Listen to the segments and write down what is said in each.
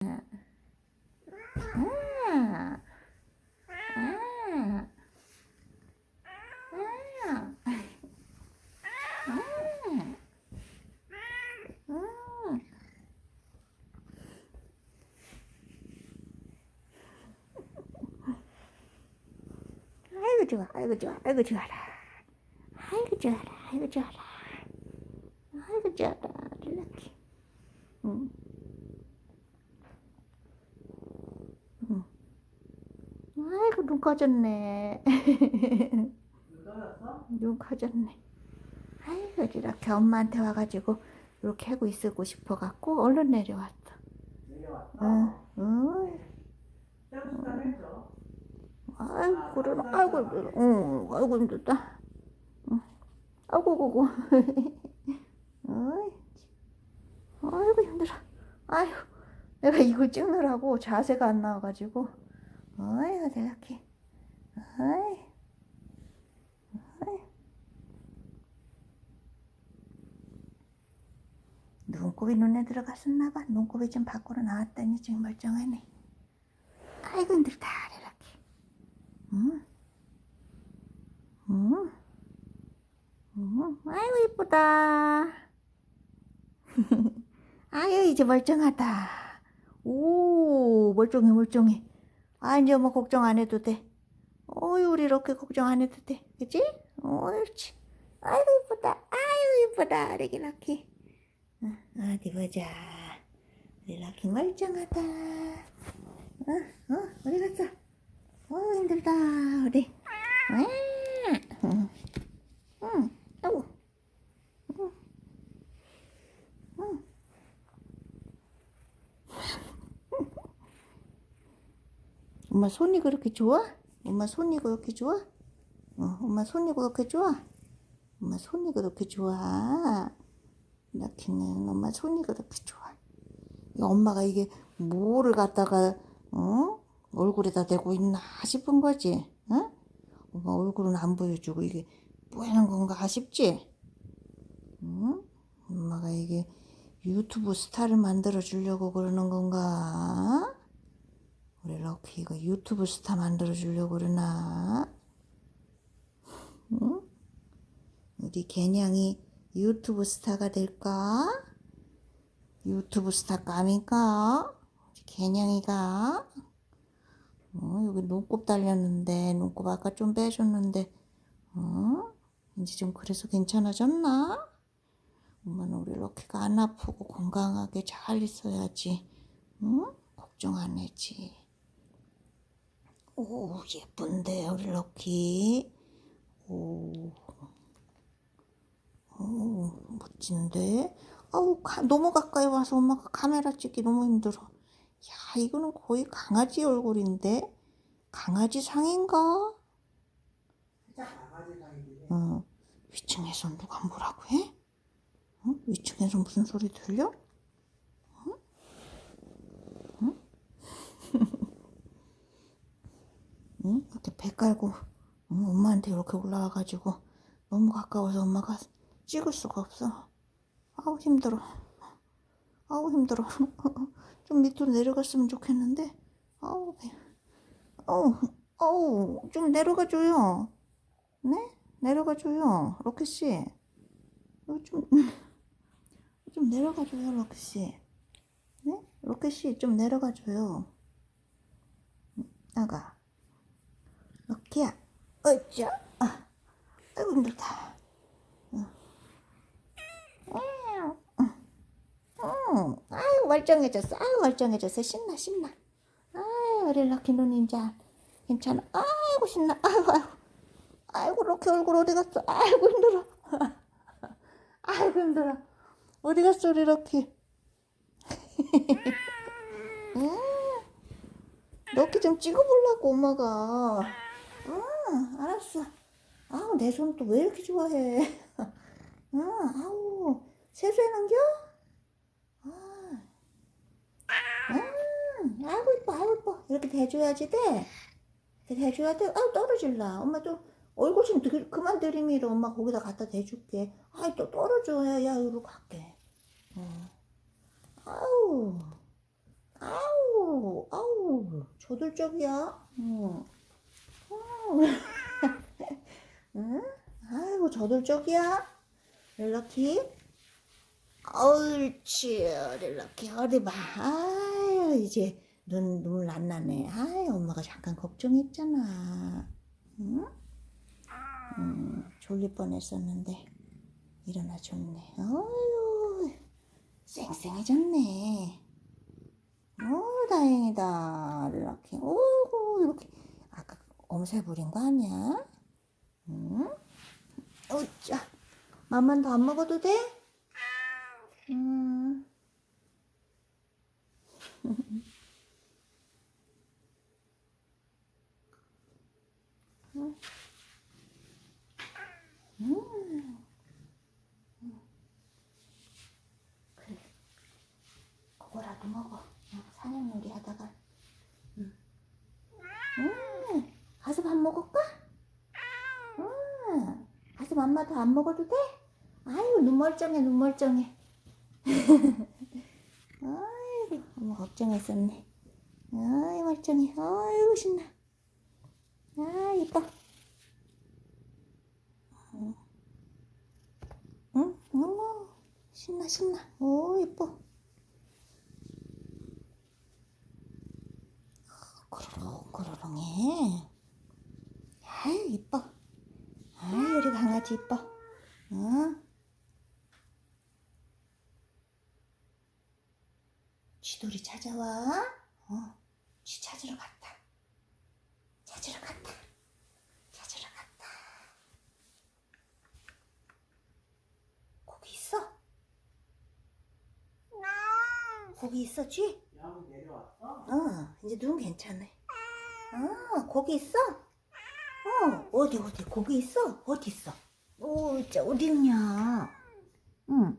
아, 아이고 좋아, 아이고 좋아, 아이고 좋아라, 아이고 좋아라, 아이고 좋아라, 아이고 좋아라, 이렇게. 응, 응. 아이고 눈 커졌네. 눈 커졌네. 아이고 이렇게 엄마한테 와가지고 이렇게 하고 있고 싶어갖고 얼른 내려왔어. 응, 응. 아이고 그러나, 아이고 힘들어. 응, 아이고 힘들다. 응. 아이고 고고. 어이, 아이고 힘들어. 아이고 내가 이걸 찍느라고 자세가 안 나와가지고. 어이구 내가 이렇게. 어이, 어이. 눈곱이 눈에 들어갔었나봐. 눈곱이 좀 밖으로 나왔더니 지금 멀쩡하네. 아이고 힘들다 이렇게. 응, 응, 응. 아이고 이쁘다. 아유 이제 멀쩡하다. 오 멀쩡해 멀쩡해. 아 이제 뭐 걱정 안 해도 돼. 어이 우리 이렇게 걱정 안 해도 돼. 그치? 옳지. 아이고 이쁘다. 아이고 이쁘다. 이렇게 이렇게. 어디 보자. 우리 럭키 멀쩡하다. 어디 갔어? 힘들다 우리. 응, 응, 아이고, 응, 응. 엄마 손이 그렇게 좋아? 엄마 손이 그렇게 좋아? 엄마 손이 그렇게 좋아? 엄마 손이 그렇게 좋아? 럭키는 엄마 손이 그렇게 좋아. 엄마가 이게 뭐를 갖다가 얼굴에다 대고 있나 싶은 거지. 응? 엄마 얼굴은 안 보여주고 이게 뭐 하는 건가 싶지? 응? 엄마가 이게 유튜브 스타를 만들어 주려고 그러는 건가? 우리 럭키 이거 유튜브 스타 만들어 주려고 그러나? 응? 우리 개냥이 유튜브 스타가 될까? 유튜브 스타 감인가? 우리 개냥이가? 여기 눈곱 달렸는데 눈곱 아까 좀 빼줬는데 이제 좀 그래서 괜찮아졌나? 엄마는 우리 럭키가 안 아프고 건강하게 잘 있어야지. 응? 걱정 안 해지. 오 예쁜데 우리 럭키. 오, 오 멋진데. 아우 너무 가까이 와서 엄마가 카메라 찍기 너무 힘들어. 야 이거는 거의 강아지 얼굴인데. 강아지 상인가? 어, 위층에서 누가 뭐라고 해? 위층에서 무슨 소리 들려? 응? 이렇게 배 깔고 엄마한테 이렇게 올라와가지고 너무 가까워서 엄마가 찍을 수가 없어. 아우 힘들어. 아우 힘들어. 좀 밑으로 내려갔으면 좋겠는데. 아우 배. 아우 좀 내려가줘요. 네? 내려가줘요. 럭키씨. 좀, 좀 내려가줘요 럭키씨. 네? 럭키씨 좀 내려가줘요. 나가. 럭키야. 어쩌? 아이고 힘들다. 아유 멀쩡해졌어. 아유 멀쩡해졌어. 신나 신나. 아유 우리 럭키 눈 이제 괜찮아. 아이고 신나. 아이고 아이고. 아이고 럭키 얼굴 어디 갔어? 아이고 힘들어. 아이고 힘들어. 어디 갔어 우리 럭키? 럭키 좀 찍어보려고 엄마가. 알았어. 아우 내 손 또 왜 이렇게 좋아해? 아우 세수해놓은겨? 아이고 이뻐 아이고 이뻐 이렇게 대줘야지 돼. 이렇게 대줘야 돼. 아우 떨어질라. 엄마 좀 얼굴 좀 그만 들이밀어. 엄마 거기다 갖다 대줄게. 아이 또 떨어져. 야 이리로 갈게. 아우 아우 아이고, 저돌적이야. 응. 응? 아이고, 저돌적이야. 릴러키. 옳지, 릴러키. 어디 봐. 아유, 이제 눈물 안 나네. 아유, 엄마가 잠깐 걱정했잖아. 응? 졸릴 뻔했었는데 일어나 줬네. 어유, 쌩쌩해졌네. 다행이다. 이렇게. 오고, 이렇게. 아까 엄살 부린 거 아니야? 응? 자, 맘만 더 안 먹어도 돼? 음. 그래, 그거라도 먹어. 사냥놀이 하다가. 가서 밥 먹을까? 가서 맘마 더 안 먹어도 돼? 아유, 눈 멀쩡해, 눈 멀쩡해. 아이고, 엄마 걱정했었네. 아이, 멀쩡해. 아이고, 신나. 아, 이뻐. 응? 신나, 신나. 오, 이뻐. 거로롱거로롱해. 아유, 이뻐. 아유, 우리 강아지 이뻐. 응? 쥐돌이 찾아와. 쥐 찾으러 갔다. 찾으러 갔다. 찾으러 갔다. 거기 있어? 거기 있어, 쥐? 야구 내려왔어? 이제 눈 괜찮네. 거기 있어? 어디, 거기 있어? 어디 있어? 진짜, 어디 있냐? 응.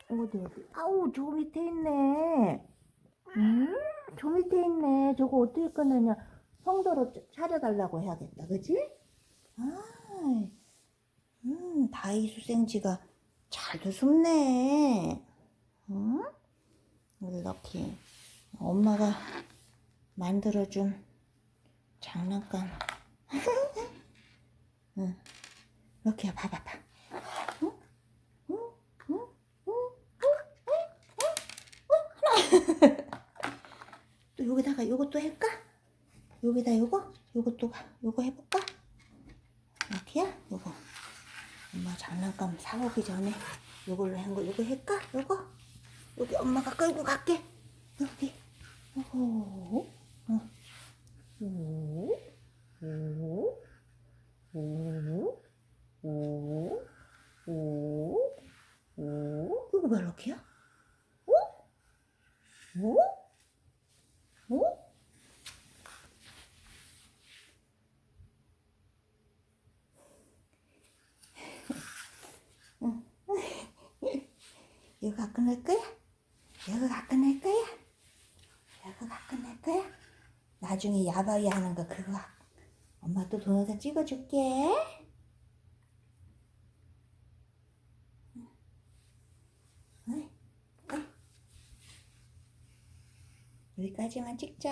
어디. 아우, 저 밑에 있네. 응? 저 밑에 있네. 저거 어떻게 꺼내냐. 성도로 차려달라고 해야겠다. 그지? 아, 다이수생지가 잘도 숨네. 응? 이렇게 엄마가 만들어준 장난감. 응. 이렇게 봐봐. 응? 응? 응? 응? 또 여기다가 요것도 할까? 여기다 요거 해볼까? 이렇게야? 요거. 엄마 장난감 사오기 전에 요걸로 한 거 요거 할까? 요거? 여기 엄마가 끌고 갈게. 여기. 오, 오, 오, 오, 오, 오, 오. 이거 봐, 이렇게야? 오? 오? 오? 이거 갖고 놀 거야? 이거 갖고 놀 거야? 이거 갖고 놀 거야? 나중에 야바이 하는 거 그거 엄마 또 동영상 찍어줄게. 여기까지만 찍자.